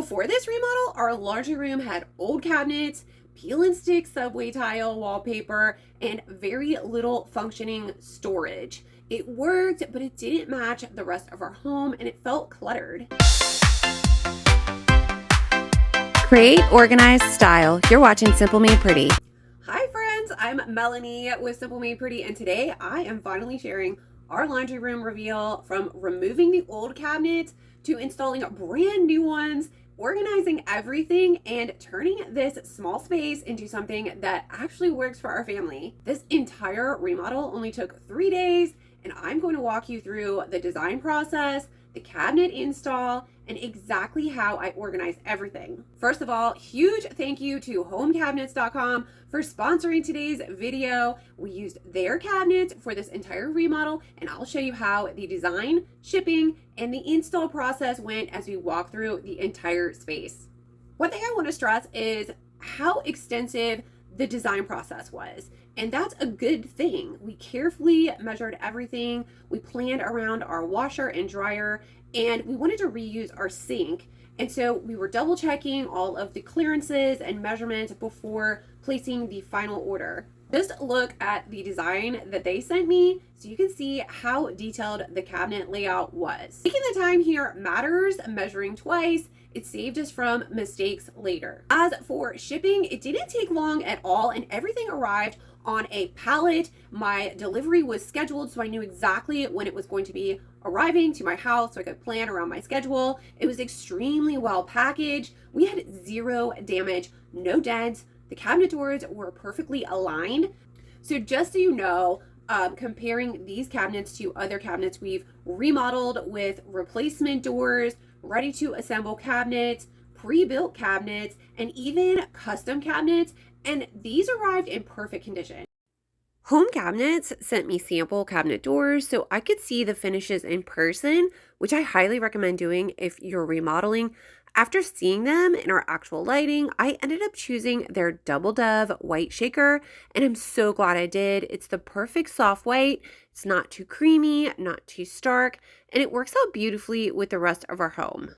Before this remodel, our laundry room had old cabinets, peel and stick subway tile wallpaper, and very little functioning storage. It worked, but it didn't match the rest of our home and it felt cluttered. Create, organize, style. You're watching Simple Made Pretty. Hi friends, I'm Melanie with Simple Made Pretty, and today I am finally sharing our laundry room reveal, from removing the old cabinets to installing brand new ones, organizing everything, and turning this small space into something that actually works for our family. This entire remodel only took 3 days, and I'm going to walk you through the design process, the cabinet install, and exactly how I organize everything. First of all, huge thank you to homecabinets.com for sponsoring today's video. We used their cabinets for this entire remodel, and I'll show you how the design, shipping, and the install process went as we walk through the entire space. One thing I want to stress is how extensive the design process was. And that's a good thing. We carefully measured everything. We planned around our washer and dryer, and we wanted to reuse our sink. And so we were double checking all of the clearances and measurements before placing the final order. Just look at the design that they sent me so you can see how detailed the cabinet layout was. Taking the time here matters. Measuring twice, it saved us from mistakes later. As for shipping, it didn't take long at all, and everything arrived on a pallet. My delivery was scheduled, so I knew exactly when it was going to be arriving to my house, so I could plan around my schedule. It was extremely well packaged. We had zero damage, no dents. The cabinet doors were perfectly aligned. So just so you know, comparing these cabinets to other cabinets we've remodeled with replacement doors, ready to assemble cabinets, pre-built cabinets, and even custom cabinets, and these arrived in perfect condition. Home Cabinets sent me sample cabinet doors so I could see the finishes in person, which I highly recommend doing if you're remodeling. After seeing them in our actual lighting, I ended up choosing their Double Dove white shaker, and I'm so glad I did. It's the perfect soft white. It's not too creamy, not too stark, and it works out beautifully with the rest of our home.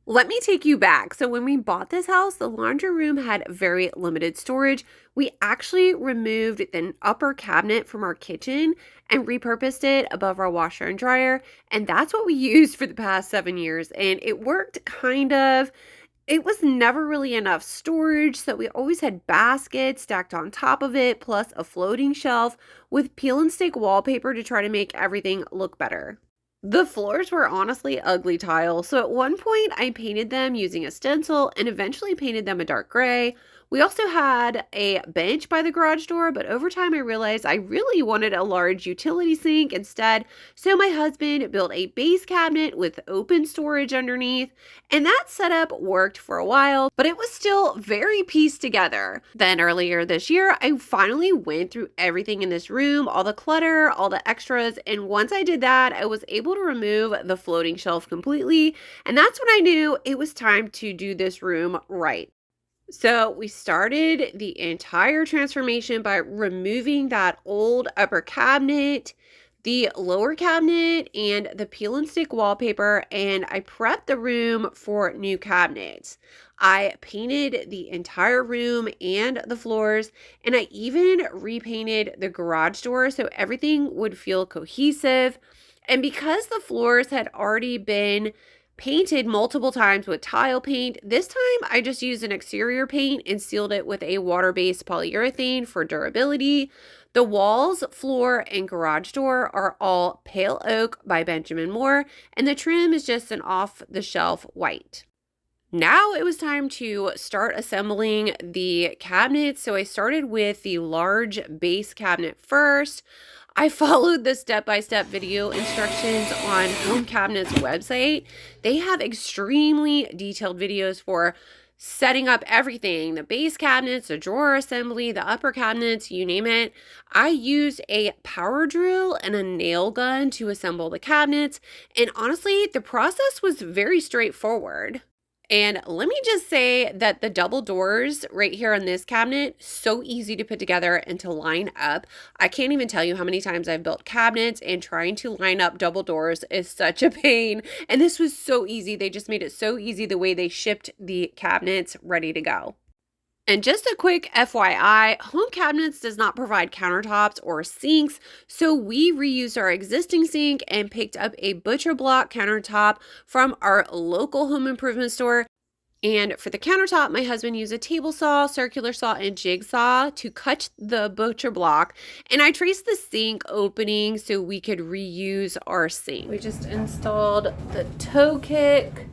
Let me take you back. So when we bought this house, the laundry room had very limited storage. We actually removed the upper cabinet from our kitchen and repurposed it above our washer and dryer. And that's what we used for the past 7 years. And it worked kind of. It was never really enough storage, so we always had baskets stacked on top of it, plus a floating shelf with peel and stick wallpaper to try to make everything look better. The floors were honestly ugly tile, so at one point I painted them using a stencil and eventually painted them a dark gray. We also had a bench by the garage door, but over time I realized I really wanted a large utility sink instead, so my husband built a base cabinet with open storage underneath, and that setup worked for a while, but it was still very pieced together. Then earlier this year, I finally went through everything in this room, all the clutter, all the extras, and once I did that, I was able to remove the floating shelf completely, and that's when I knew it was time to do this room right. So we started the entire transformation by removing that old upper cabinet, the lower cabinet, and the peel and stick wallpaper, and I prepped the room for new cabinets. I painted the entire room and the floors, and I even repainted the garage door so everything would feel cohesive. And because the floors had already been painted multiple times with tile paint, this time I just used an exterior paint and sealed it with a water-based polyurethane for durability. The walls, floor, and garage door are all pale oak by Benjamin Moore, and the trim is just an off-the-shelf white. Now it was time to start assembling the cabinets, so I started with the large base cabinet first. I followed the step-by-step video instructions on Home Cabinets' website. They have extremely detailed videos for setting up everything, the base cabinets, the drawer assembly, the upper cabinets, you name it. I used a power drill and a nail gun to assemble the cabinets, and honestly, the process was very straightforward. And let me just say that the double doors right here on this cabinet, so easy to put together and to line up. I can't even tell you how many times I've built cabinets, and trying to line up double doors is such a pain. And this was so easy. They just made it so easy the way they shipped the cabinets ready to go. And just a quick FYI, Home Cabinets does not provide countertops or sinks, so we reused our existing sink and picked up a butcher block countertop from our local home improvement store. And for the countertop, my husband used a table saw, circular saw, and jigsaw to cut the butcher block. And I traced the sink opening so we could reuse our sink. We just installed the toe kick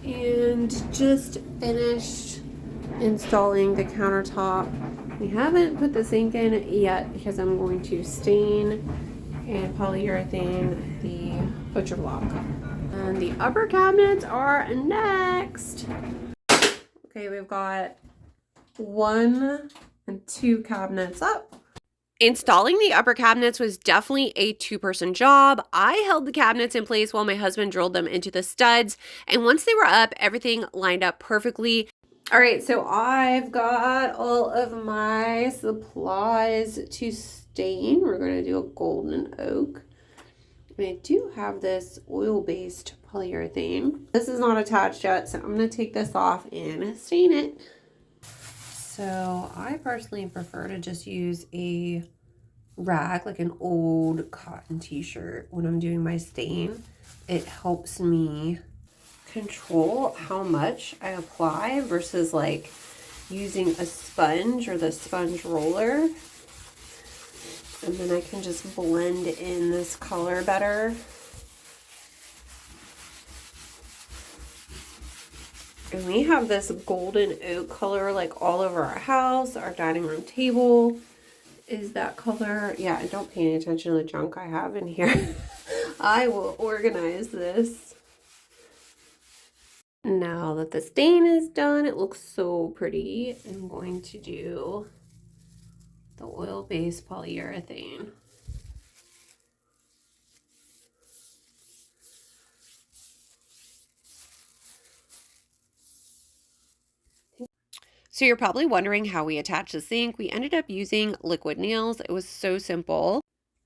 and just finished installing the countertop. We haven't put the sink in yet because I'm going to stain and polyurethane the butcher block. And the upper cabinets are next. Okay, we've got 1 and 2 cabinets up. Installing the upper cabinets was definitely a 2-person job. I held the cabinets in place while my husband drilled them into the studs. And once they were up, everything lined up perfectly. All right, so I've got all of my supplies to stain. We're going to do a golden oak. I do have this oil-based polyurethane. This is not attached yet, so I'm going to take this off and stain it. So I personally prefer to just use a rag, like an old cotton t-shirt, when I'm doing my stain. It helps me control how much I apply versus like using a sponge or the sponge roller. And then I can just blend in this color better. And we have this golden oak color like all over our house. Our dining room table is that color. Yeah, and don't pay any attention to the junk I have in here. I will organize this. Now that the stain is done, it looks so pretty. I'm going to do the oil-based polyurethane. So you're probably wondering how we attach the sink. We ended up using liquid nails. It was so simple.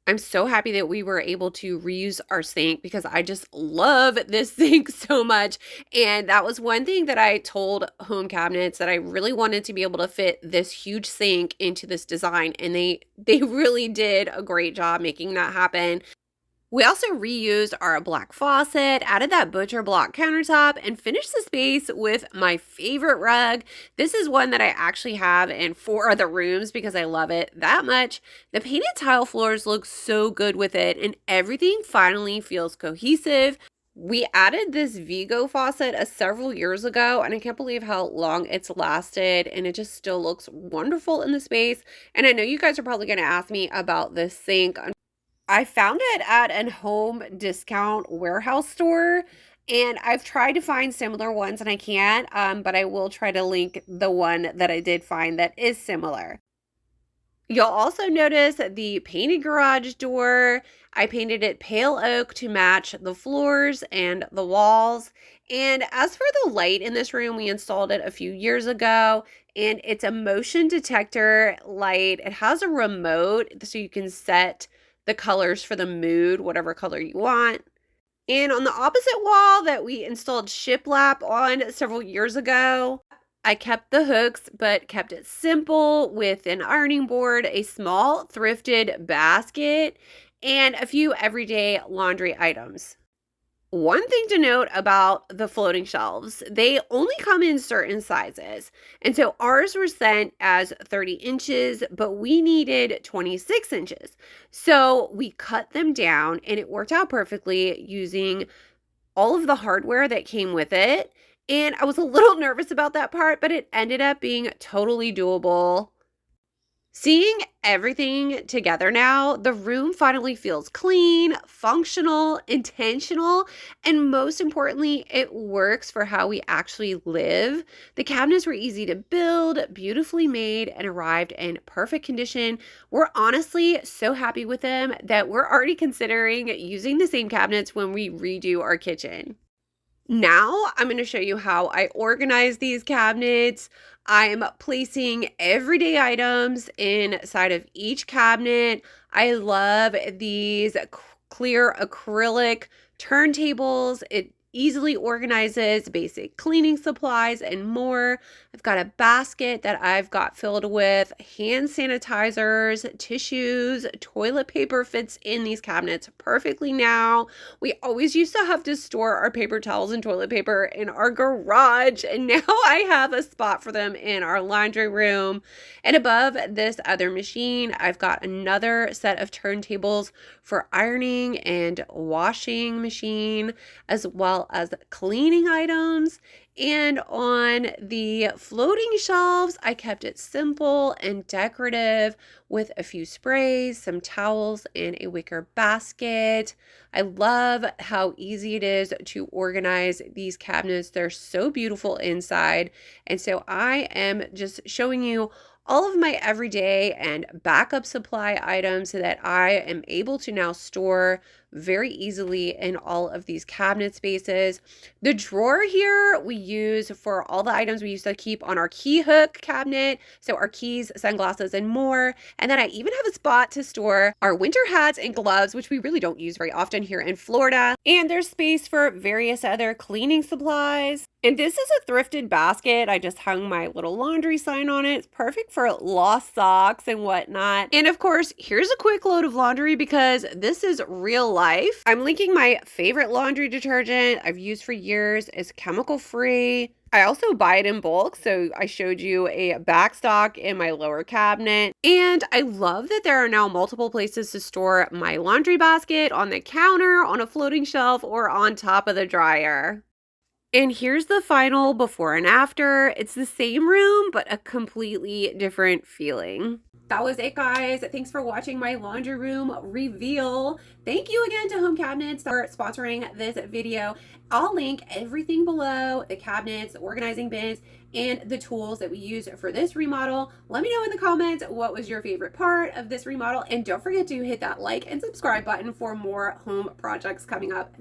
I'm so happy that we were able to reuse our sink because I just love this sink so much. And that was one thing that I told Home Cabinets, that I really wanted to be able to fit this huge sink into this design. And they really did a great job making that happen. We also reused our black faucet, added that butcher block countertop, and finished the space with my favorite rug. This is one that I actually have in 4 other rooms because I love it that much. The painted tile floors look so good with it, and everything finally feels cohesive. We added this Vigo faucet several years ago, and I can't believe how long it's lasted, and it just still looks wonderful in the space. And I know you guys are probably going to ask me about this sink. I found it at a home discount warehouse store, and I've tried to find similar ones and I can't, but I will try to link the one that I did find that is similar. You'll also notice the painted garage door. I painted it pale oak to match the floors and the walls. And as for the light in this room, we installed it a few years ago, and it's a motion detector light. It has a remote so you can set the colors for the mood, whatever color you want. And on the opposite wall that we installed shiplap on several years ago, I kept the hooks, but kept it simple with an ironing board, a small thrifted basket, and a few everyday laundry items. One thing to note about the floating shelves, they only come in certain sizes. And so ours were sent as 30 inches, but we needed 26 inches. So we cut them down, and it worked out perfectly using all of the hardware that came with it. And I was a little nervous about that part, but it ended up being totally doable. Seeing everything together now, the room finally feels clean, functional, intentional, and most importantly, it works for how we actually live. The cabinets were easy to build, beautifully made, and arrived in perfect condition. We're honestly so happy with them that we're already considering using the same cabinets when we redo our kitchen. Now I'm going to show you how I organize these cabinets. I'm placing everyday items inside of each cabinet. I love these clear acrylic turntables. It easily organizes basic cleaning supplies and more. I've got a basket that I've got filled with hand sanitizers, tissues, toilet paper fits in these cabinets perfectly now. We always used to have to store our paper towels and toilet paper in our garage, and now I have a spot for them in our laundry room. And above this other machine, I've got another set of turntables for ironing and washing machine, as well as cleaning items. And on the floating shelves, I kept it simple and decorative with a few sprays, some towels, and a wicker basket. I love how easy it is to organize these cabinets. They're so beautiful inside. And so I am just showing you all of my everyday and backup supply items so that I am able to now store very easily in all of these cabinet spaces. The drawer here we use for all the items we used to keep on our key hook cabinet, so our keys, sunglasses, and more. And then I even have a spot to store our winter hats and gloves, which we really don't use very often here in Florida. And there's space for various other cleaning supplies. And this is a thrifted basket. I just hung my little laundry sign on it. It's perfect for lost socks and whatnot. And of course, here's a quick load of laundry because this is real life. I'm linking my favorite laundry detergent I've used for years. It's chemical free. I also buy it in bulk, so I showed you a back stock in my lower cabinet. And I love that there are now multiple places to store my laundry basket: on the counter, on a floating shelf, or on top of the dryer. And here's the final before and after. It's the same room, but a completely different feeling. That was it, guys. Thanks for watching my laundry room reveal. Thank you again to Home Cabinets for sponsoring this video. I'll link everything below: the cabinets, the organizing bins, and the tools that we use for this remodel. Let me know in the comments what was your favorite part of this remodel, and don't forget to hit that like and subscribe button for more home projects coming up.